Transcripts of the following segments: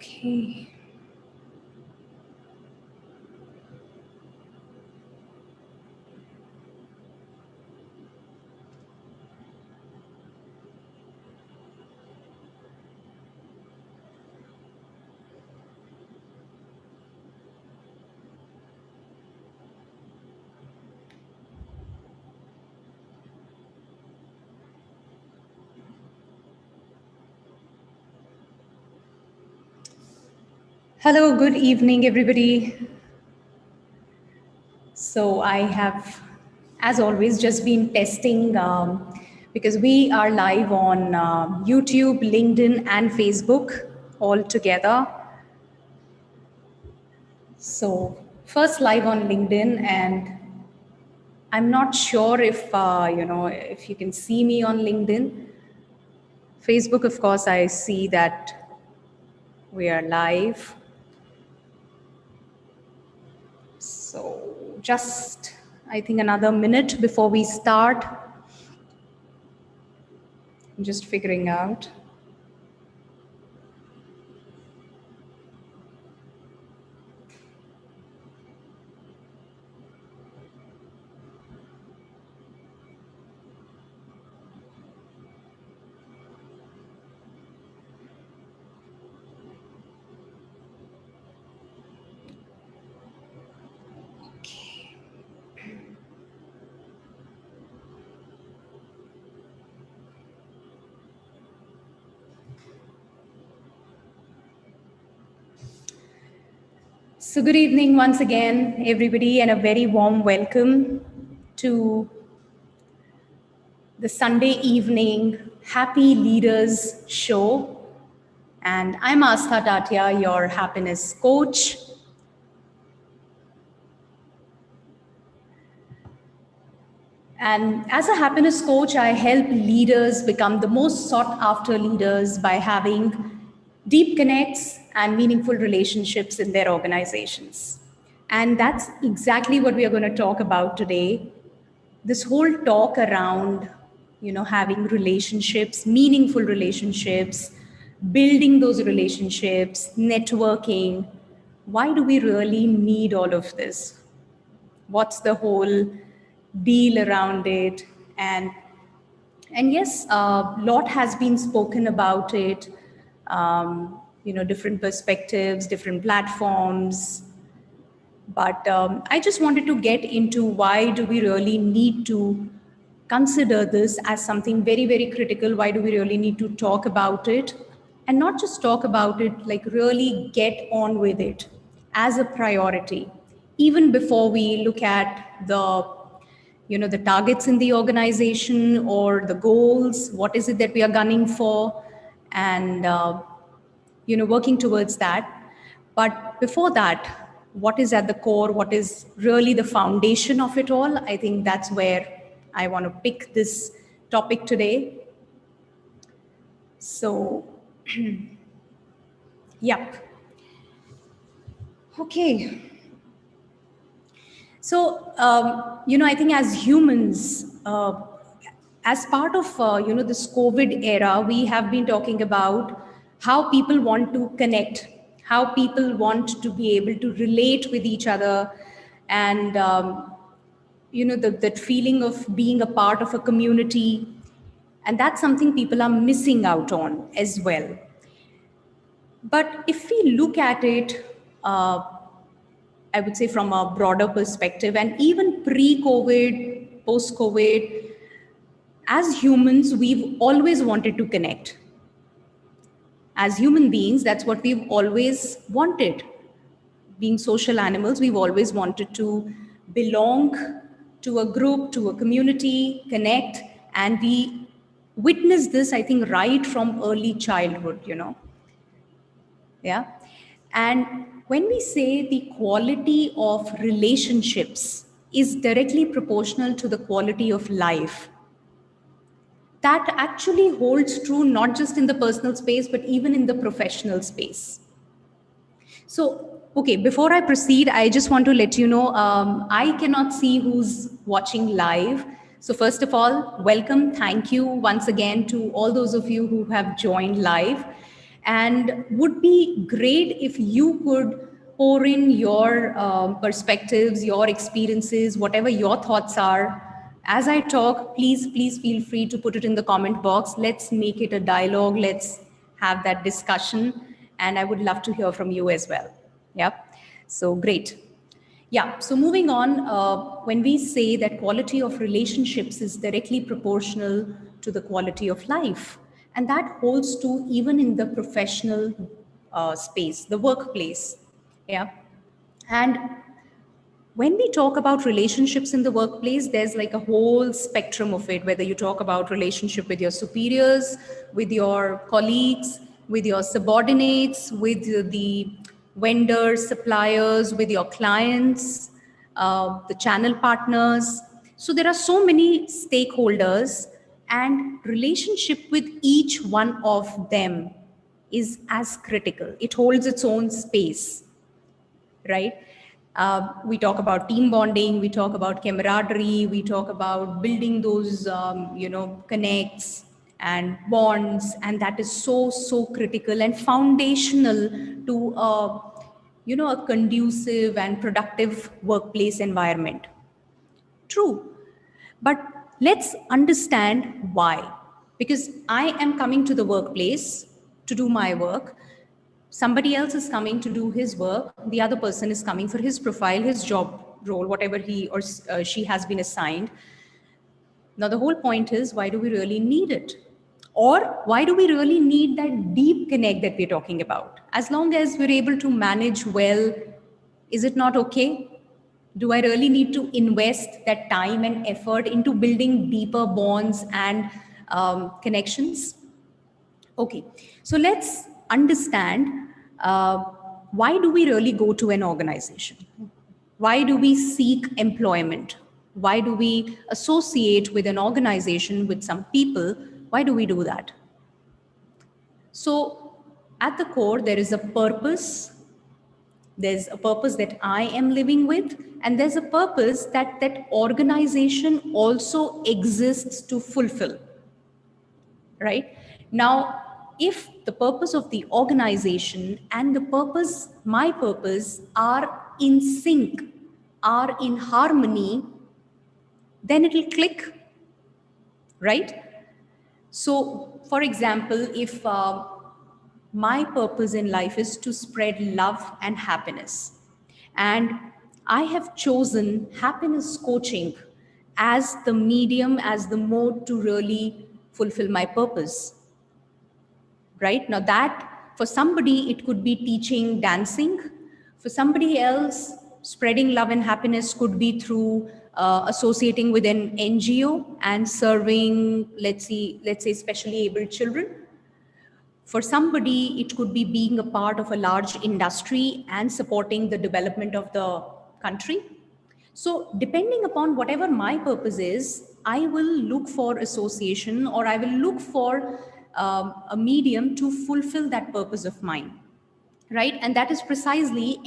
Okay. Hello, good evening, everybody. So I have, as always, just been testing because we are live on YouTube, LinkedIn, and Facebook all together. So first live on LinkedIn, and I'm not sure if if you can see me on LinkedIn. Facebook, of course, I see that we are live. So just, I think, another minute before we start. I'm just figuring out. So good evening once again, everybody, and a very warm welcome to the Sunday evening Happy Leaders show. And I'm Aastha Tatia, your happiness coach. And as a happiness coach, I help leaders become the most sought after leaders by having deep connects and meaningful relationships in their organizations. And that's exactly what we are going to talk about today. This whole talk around, having relationships, meaningful relationships, building those relationships, networking. Why do we really need all of this? What's the whole deal around it? And yes, a lot has been spoken about it. Different perspectives, different platforms. But I just wanted to get into why do we really need to consider this as something very, very critical? Why do we really need to talk about it? And not just talk about it, like really get on with it as a priority, even before we look at the targets in the organization or the goals. What is it that we are gunning for? And working towards that. But before that, what is at the core? What is really the foundation of it all? I think that's where I want to pick this topic today. So, yep. Okay. So, I think as humans, as part of, this COVID era, we have been talking about how people want to connect, how people want to be able to relate with each other, and, that feeling of being a part of a community. And that's something people are missing out on as well. But if we look at it, I would say from a broader perspective, and even pre-COVID, post-COVID, as humans, we've always wanted to connect. As human beings, that's what we've always wanted. Being social animals, we've always wanted to belong to a group, to a community, connect, and we witness this, I think, right from early childhood, Yeah. And when we say the quality of relationships is directly proportional to the quality of life, that actually holds true not just in the personal space, but even in the professional space. So, okay, before I proceed, I just want to let you know I cannot see who's watching live. So, first of all, welcome. Thank you once again to all those of you who have joined live. and would be great if you could pour in your perspectives, your experiences, whatever your thoughts are. As I talk, please feel free to put it in the comment box. Let's make it a dialogue. Let's have that discussion. And I would love to hear from you as well. Yeah. So great. Yeah, so moving on, when we say that quality of relationships is directly proportional to the quality of life, and that holds true even in the professional space, the workplace. Yeah. And when we talk about relationships in the workplace, there's like a whole spectrum of it, whether you talk about relationship with your superiors, with your colleagues, with your subordinates, with the vendors, suppliers, with your clients, the channel partners. So there are so many stakeholders, and relationship with each one of them is as critical. It holds its own space, right? We talk about team bonding, we talk about camaraderie, we talk about building those, connects and bonds, and that is so critical and foundational to, a conducive and productive workplace environment. True, but let's understand why. Because I am coming to the workplace to do my work, somebody else is coming to do his work, the other person is coming for his profile, his job role, whatever he or she has been assigned. Now the whole point is, why do we really need it? Or why do we really need that deep connect that we're talking about? As long as we're able to manage well, is it not okay? Do I really need to invest that time and effort into building deeper bonds and connections? Okay, so let's understand, uh, why do we really go to an organization? Why do we seek employment? Why do we associate with an organization, with some people? Why do we do that? So, at the core, there is a purpose. There's a purpose that I am living with, and there's a purpose that that organization also exists to fulfill, right? Now, if the purpose of the organization and the purpose, my purpose, are in sync, are in harmony, then it'll click, right? So, for example, if my purpose in life is to spread love and happiness, and I have chosen happiness coaching as the medium, as the mode to really fulfill my purpose, right? Now, that for somebody, it could be teaching dancing. For somebody else, spreading love and happiness could be through associating with an NGO and serving, let's say, specially abled children. For somebody, it could be being a part of a large industry and supporting the development of the country. So, depending upon whatever my purpose is, I will look for association, or I will look for a medium to fulfill that purpose of mine, right? And that is precisely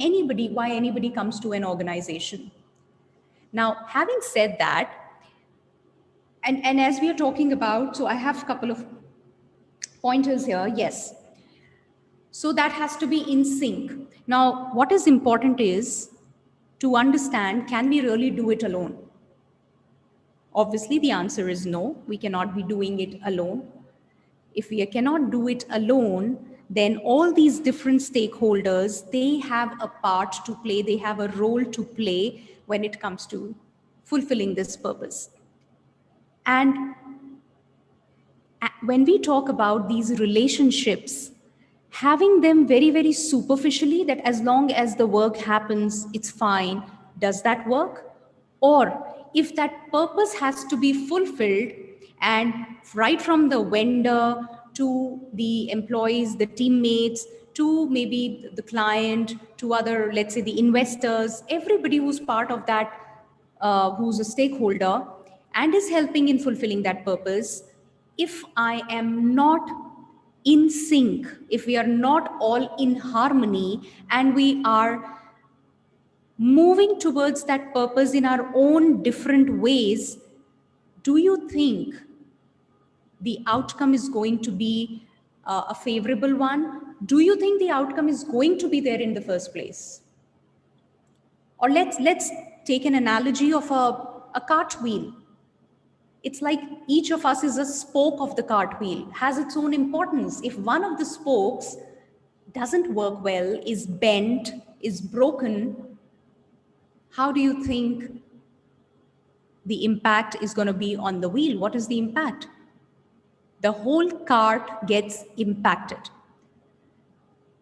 why anybody comes to an organization. Now, having said that, and as we are talking about, so I have a couple of pointers here. Yes. So that has to be in sync. Now, what is important is to understand, can we really do it alone? Obviously, the answer is no, we cannot be doing it alone. If we cannot do it alone, then all these different stakeholders, they have a part to play, they have a role to play when it comes to fulfilling this purpose. And when we talk about these relationships, having them very superficially, that as long as the work happens, it's fine, does that work? Or if that purpose has to be fulfilled, and right from the vendor to the employees, the teammates, to maybe the client, to other, let's say, the investors, everybody who's part of that, who's a stakeholder and is helping in fulfilling that purpose, if I am not in sync, if we are not all in harmony, and we are moving towards that purpose in our own different ways, do you think the outcome is going to be a favorable one? do you think the outcome is going to be there in the first place? Or let's take an analogy of a cartwheel. It's like each of us is a spoke of the cartwheel, has its own importance. If one of the spokes doesn't work well, is bent, is broken, how do you think the impact is going to be on the wheel? What is the impact? The whole cart gets impacted.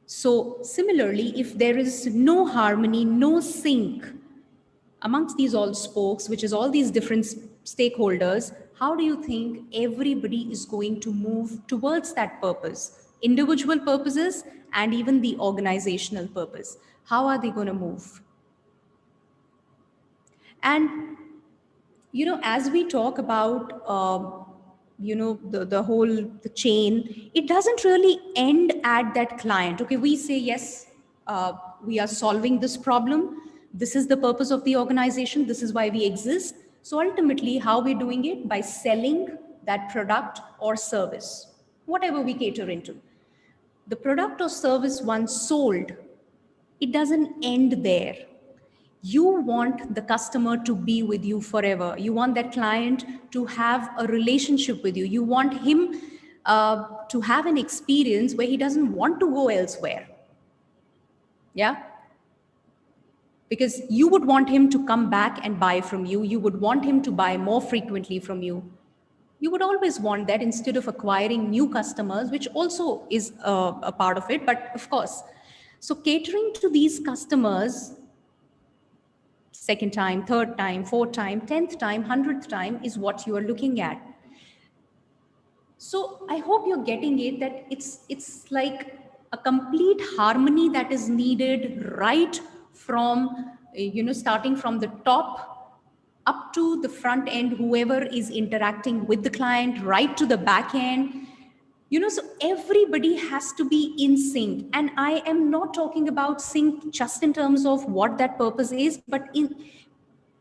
So similarly, if there is no harmony, no sync amongst these all spokes, which is all these different stakeholders, how do you think everybody is going to move towards that purpose? Individual purposes and even the organizational purpose. How are they going to move? And as we talk about the whole the chain, it doesn't really end at that client. Okay, we say yes, we are solving this problem, this is the purpose of the organization, this is why we exist. So ultimately, how we're doing it? By selling that product or service, whatever we cater into. The product or service once sold, it doesn't end there. You want the customer to be with you forever. You want that client to have a relationship with you. You want him to have an experience where he doesn't want to go elsewhere. Yeah? Because you would want him to come back and buy from you. You would want him to buy more frequently from you. You would always want that instead of acquiring new customers, which also is a part of it. But of course, so catering to these customers, second time, third time, fourth time, 10th time, 100th time is what you are looking at. So I hope you're getting it, that it's like a complete harmony that is needed right from, starting from the top up to the front end, whoever is interacting with the client, right to the back end. So everybody has to be in sync. And I am not talking about sync just in terms of what that purpose is, but in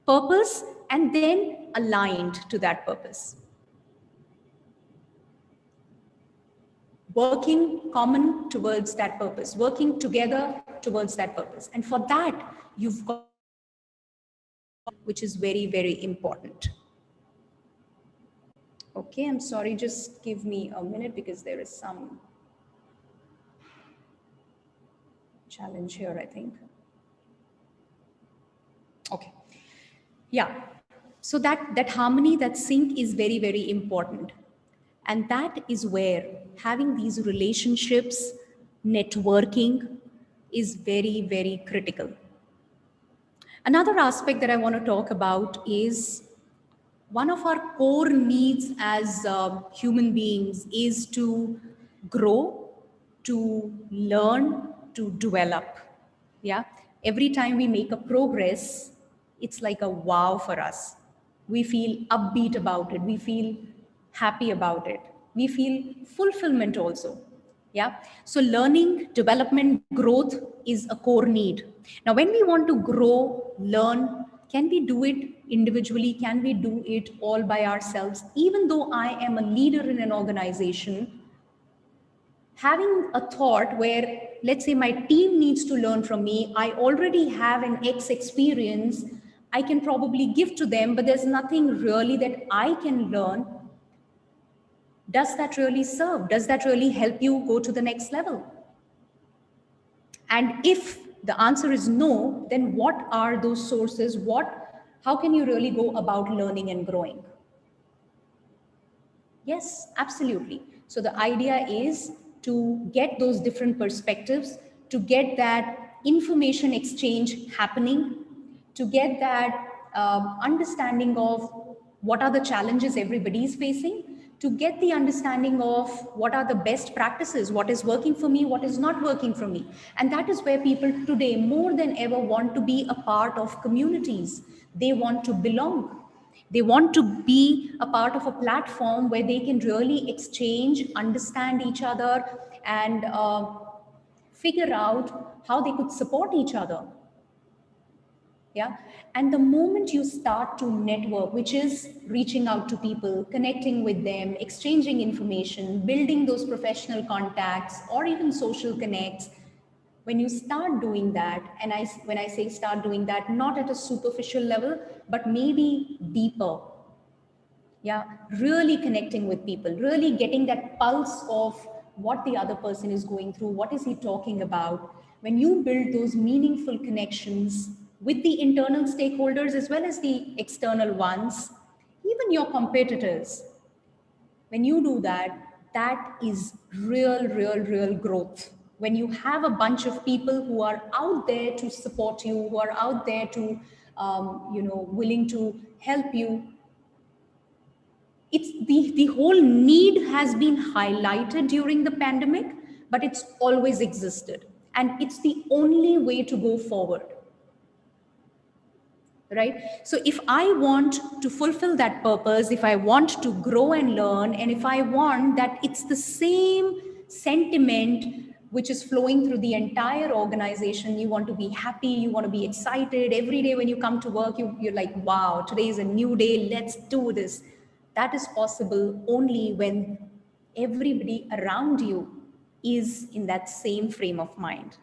purpose and then aligned to that purpose. Working common towards that purpose, working together towards that purpose. And for that, you've got, which is very, very important. Okay, I'm sorry, just give me a minute because there is some challenge here, I think. Okay. Yeah. So that harmony, that sync is very, very important. And that is where having these relationships, networking is very, very critical. Another aspect that I want to talk about is one of our core needs as human beings is to grow, to learn, to develop. Yeah. Every time we make a progress, it's like a wow for us. We feel upbeat about it. We feel happy about it. We feel fulfillment also. Yeah. So learning, development, growth is a core need. Now, when we want to grow, learn, can we do it individually? Can we do it all by ourselves? Even though I am a leader in an organization, having a thought where, let's say, my team needs to learn from me, I already have an X experience, I can probably give to them, but there's nothing really that I can learn. Does that really serve? Does that really help you go to the next level? And if the answer is no, then what are those sources? How can you really go about learning and growing? Yes, absolutely. So the idea is to get those different perspectives, to get that information exchange happening, to get that understanding of what are the challenges everybody is facing, to get the understanding of what are the best practices, what is working for me, what is not working for me. And that is where people today more than ever want to be a part of communities. They want to belong. They want to be a part of a platform where they can really exchange, understand each other, and figure out how they could support each other. Yeah. And the moment you start to network, which is reaching out to people, connecting with them, exchanging information, building those professional contacts or even social connects, when you start doing that, and when I say start doing that, not at a superficial level, but maybe deeper, yeah, really connecting with people, really getting that pulse of what the other person is going through, what is he talking about. When you build those meaningful connections with the internal stakeholders as well as the external ones, even your competitors, when you do that, that is real growth. When you have a bunch of people who are out there to support you, who are out there to willing to help you, it's the whole need has been highlighted during the pandemic, but it's always existed, and it's the only way to go forward, right? So if I want to fulfill that purpose, if I want to grow and learn, and if I want that it's the same sentiment which is flowing through the entire organization, you want to be happy, you want to be excited every day when you come to work, you're like, wow, today is a new day, let's do this. That is possible only when everybody around you is in that same frame of mind.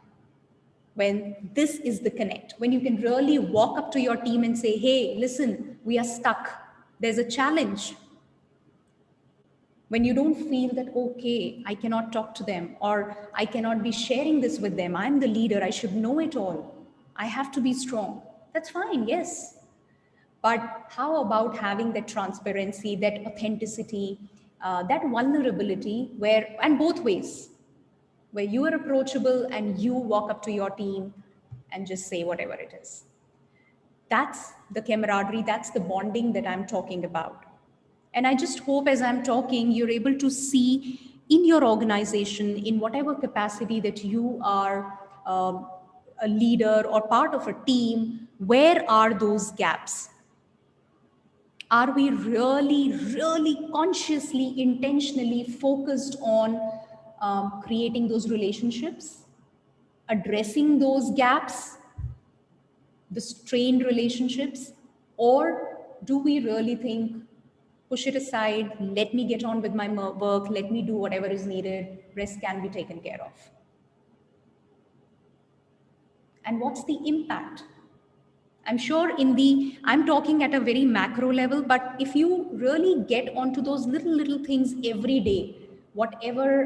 When this is the connect, when you can really walk up to your team and say, hey, listen, we are stuck, there's a challenge. When you don't feel that, okay, I cannot talk to them, or I cannot be sharing this with them, I'm the leader, I should know it all, I have to be strong. That's fine, yes. But how about having that transparency, that authenticity, that vulnerability, where, and both ways, where you are approachable and you walk up to your team and just say whatever it is. That's the camaraderie, that's the bonding that I'm talking about. And I just hope as I'm talking, you're able to see in your organization, in whatever capacity that you are a leader or part of a team, where are those gaps? Are we really consciously, intentionally focused on creating those relationships, addressing those gaps, the strained relationships? Or do we really think, push it aside, let me get on with my work, let me do whatever is needed, rest can be taken care of? And what's the impact? I'm sure I'm talking at a very macro level, but if you really get onto those little things every day, whatever,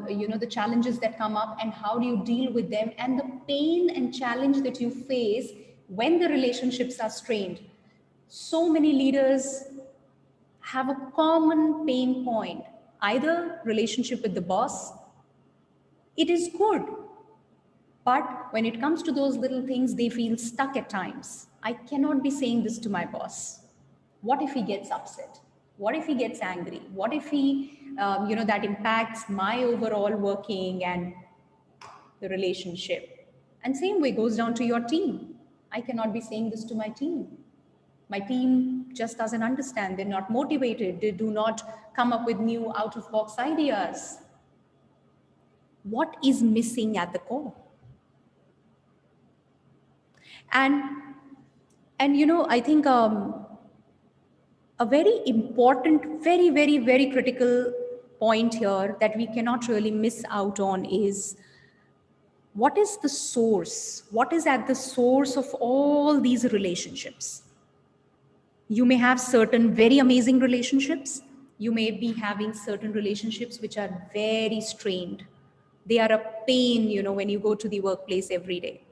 the challenges that come up and how do you deal with them, and the pain and challenge that you face when the relationships are strained. So many leaders have a common pain point, either relationship with the boss. It is good, but when it comes to those little things, they feel stuck at times. I cannot be saying this to my boss. What if he gets upset? What if he gets angry? What if that impacts my overall working and the relationship? And same way goes down to your team. I cannot be saying this to my team. My team just doesn't understand. They're not motivated. They do not come up with new out of box ideas. What is missing at the core? And I think a very important, very critical point here that we cannot really miss out on is, what is the source? What is at the source of all these relationships? You may have certain very amazing relationships. You may be having certain relationships which are very strained. They are a pain, when you go to the workplace every day.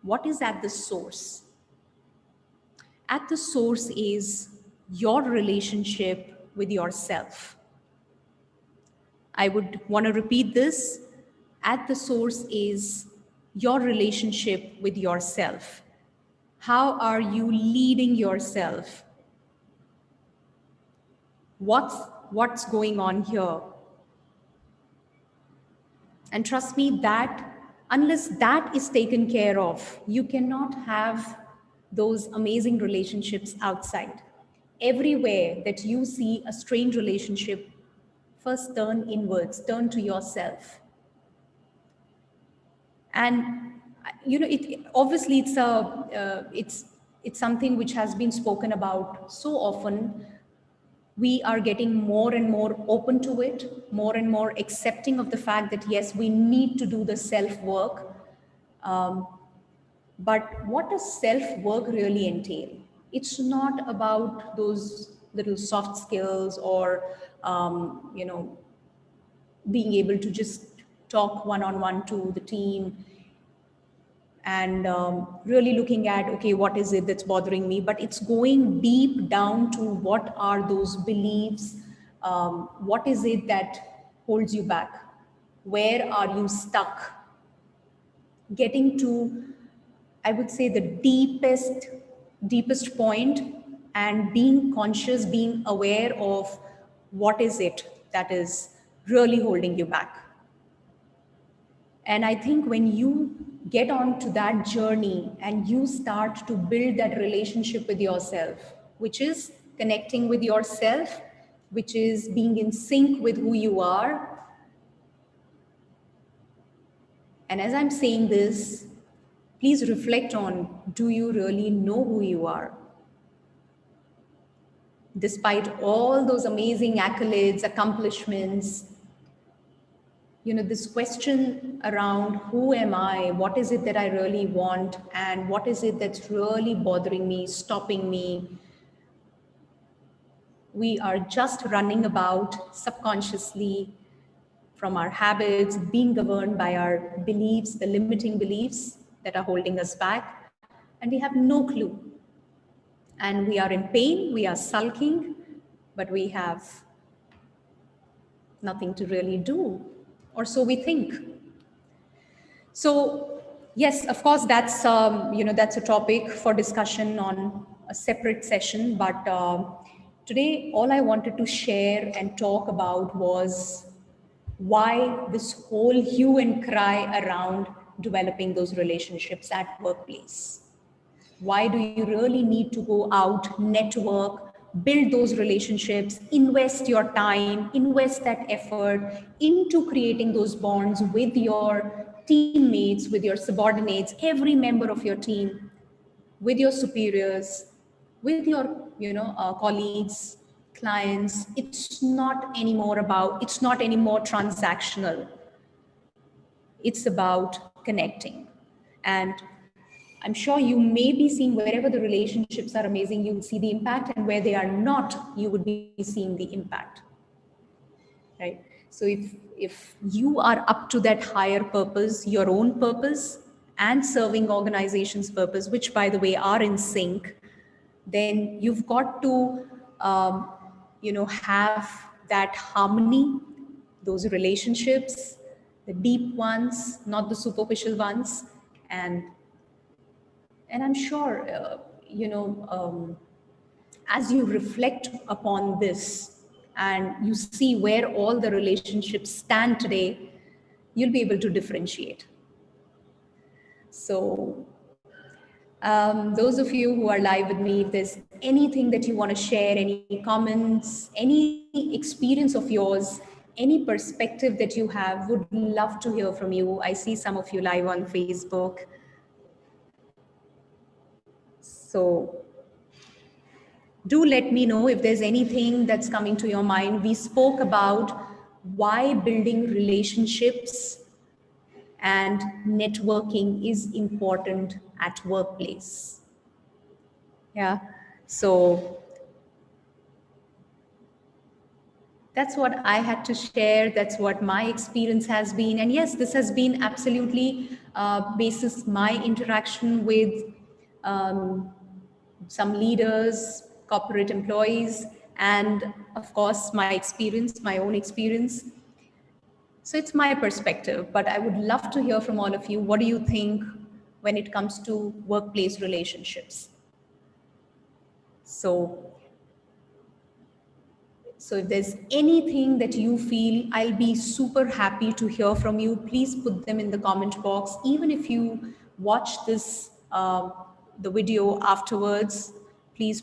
What is at the source? At the source is your relationship with yourself. I would want to repeat this. At the source is your relationship with yourself. How are you leading yourself? What's going on here? And trust me, that unless that is taken care of, you cannot have those amazing relationships outside. Everywhere that you see a strained relationship, first turn inwards, turn to yourself. And it obviously it's something which has been spoken about so often. We are getting more and more open to it, more and more accepting of the fact that yes, we need to do the self work. Um, but what does self work really entail? It's not about those little soft skills or being able to just talk one on one to the team and really looking at, okay, what is it that's bothering me? But it's going deep down to what are those beliefs? What is it that holds you back? Where are you stuck? Getting to, I would say, the deepest point, and being conscious, being aware of what is it that is really holding you back. And I think when you get onto that journey and you start to build that relationship with yourself, which is connecting with yourself, which is being in sync with who you are. And as I'm saying this, please reflect on, do you really know who you are? Despite all those amazing accolades, accomplishments, this question around who am I, what is it that I really want, and what is it that's really bothering me, stopping me. We are just running about subconsciously from our habits, being governed by our beliefs, the limiting beliefs that are holding us back, and we have no clue. And we are in pain, we are sulking, but we have nothing to really do, or so we think. So yes, of course, that's a topic for discussion on a separate session. But today, all I wanted to share and talk about was why this whole hue and cry around developing those relationships at workplace. Why do you really need to go out, network, build those relationships, invest your time, invest that effort into creating those bonds with your teammates, with your subordinates, every member of your team, with your superiors, with your colleagues, clients? It's not anymore transactional. It's about connecting. And I'm sure you may be seeing wherever the relationships are amazing, you would see the impact, and where they are not, you would be seeing the impact. Right? So if you are up to that higher purpose, your own purpose, and serving organizations' purpose, which by the way are in sync, then you've got to have that harmony, those relationships, the deep ones, not the superficial ones. And I'm sure, as you reflect upon this and you see where all the relationships stand today, you'll be able to differentiate. So, those of you who are live with me, if there's anything that you want to share, any comments, any experience of yours, any perspective that you have, would love to hear from you. I see some of you live on Facebook. So do let me know if there's anything that's coming to your mind. We spoke about why building relationships and networking is important at workplace. Yeah. So that's what I had to share. That's what my experience has been. And yes, this has been absolutely basis my interaction with some leaders, corporate employees, and of course, my own experience. So it's my perspective, but I would love to hear from all of you. What do you think when it comes to workplace relationships? So if there's anything that you feel, I'll be super happy to hear from you. Please put them in the comment box. Even if you watch this, the video afterwards, please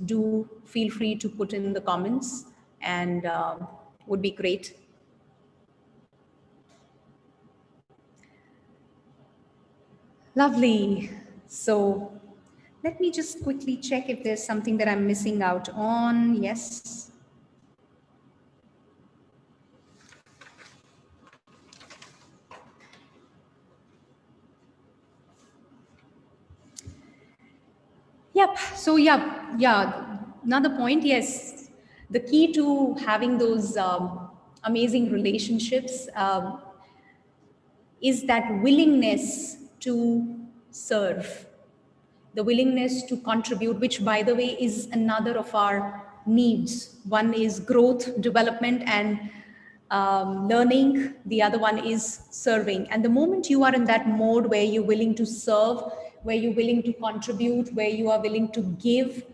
do feel free to put in the comments, and would be great. Lovely. So let me just quickly check if there's something that I'm missing out on. Yes. Yep. So yeah. Another point. Yes, the key to having those amazing relationships is that willingness to serve, the willingness to contribute, which, by the way, is another of our needs. One is growth, development, and learning. The other one is serving. And the moment you are in that mode where you're willing to serve, where you're willing to contribute, where you are willing to give,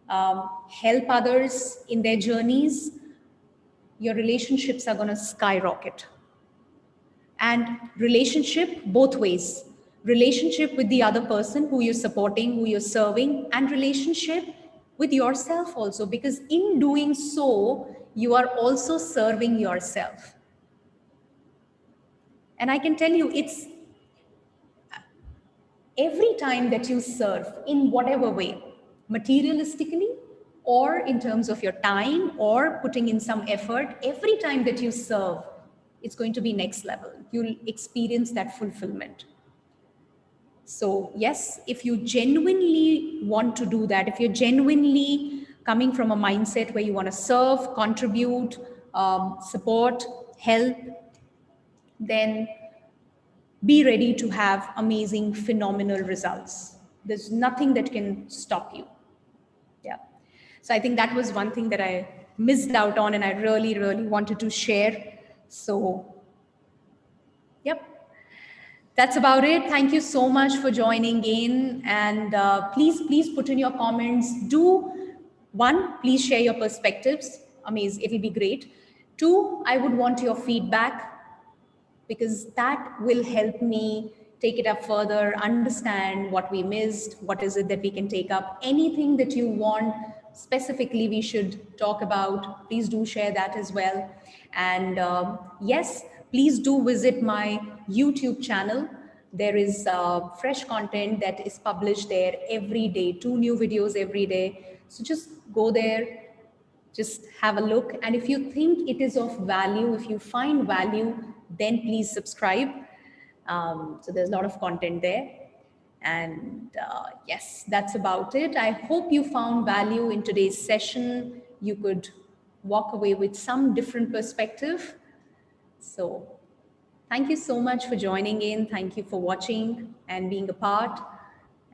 help others in their journeys, your relationships are going to skyrocket. And relationship both ways, relationship with the other person who you're supporting, who you're serving, and relationship with yourself also, because in doing so you are also serving yourself. And I can tell you, it's every time that you serve in whatever way, materialistically or in terms of your time or putting in some effort, every time that you serve, it's going to be next level. You'll experience that fulfillment. So yes, if you genuinely want to do that, if you're genuinely coming from a mindset where you want to serve, contribute, support, help, then be ready to have amazing, phenomenal results. There's nothing that can stop you. Yeah. So I think that was one thing that I missed out on and I really, really wanted to share. So, yep. That's about it. Thank you so much for joining in. And please put in your comments. One, please share your perspectives. Amazing. It'll be great. Two, I would want your feedback because that will help me take it up further, understand what we missed, what is it that we can take up. Anything that you want specifically we should talk about, please do share that as well. And yes, please do visit my YouTube channel. There is fresh content that is published there every day, 2 new videos every day. So just go there, just have a look, and if you think it is of value, if you find value, then please subscribe. So there's a lot of content there. And yes, that's about it. I hope you found value in today's session. You could walk away with some different perspective. So thank you so much for joining in. Thank you for watching and being a part.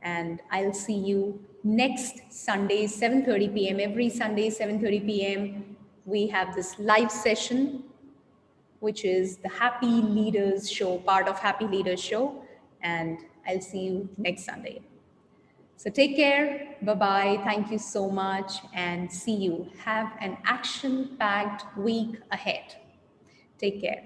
And I'll see you next Sunday, 7:30 p.m. Every Sunday, 7:30 p.m. we have this live session, which is the Happy Leaders Show, part of Happy Leaders Show. And I'll see you next Sunday. So take care. Bye-bye. Thank you so much. And see you. Have an action-packed week ahead. Take care.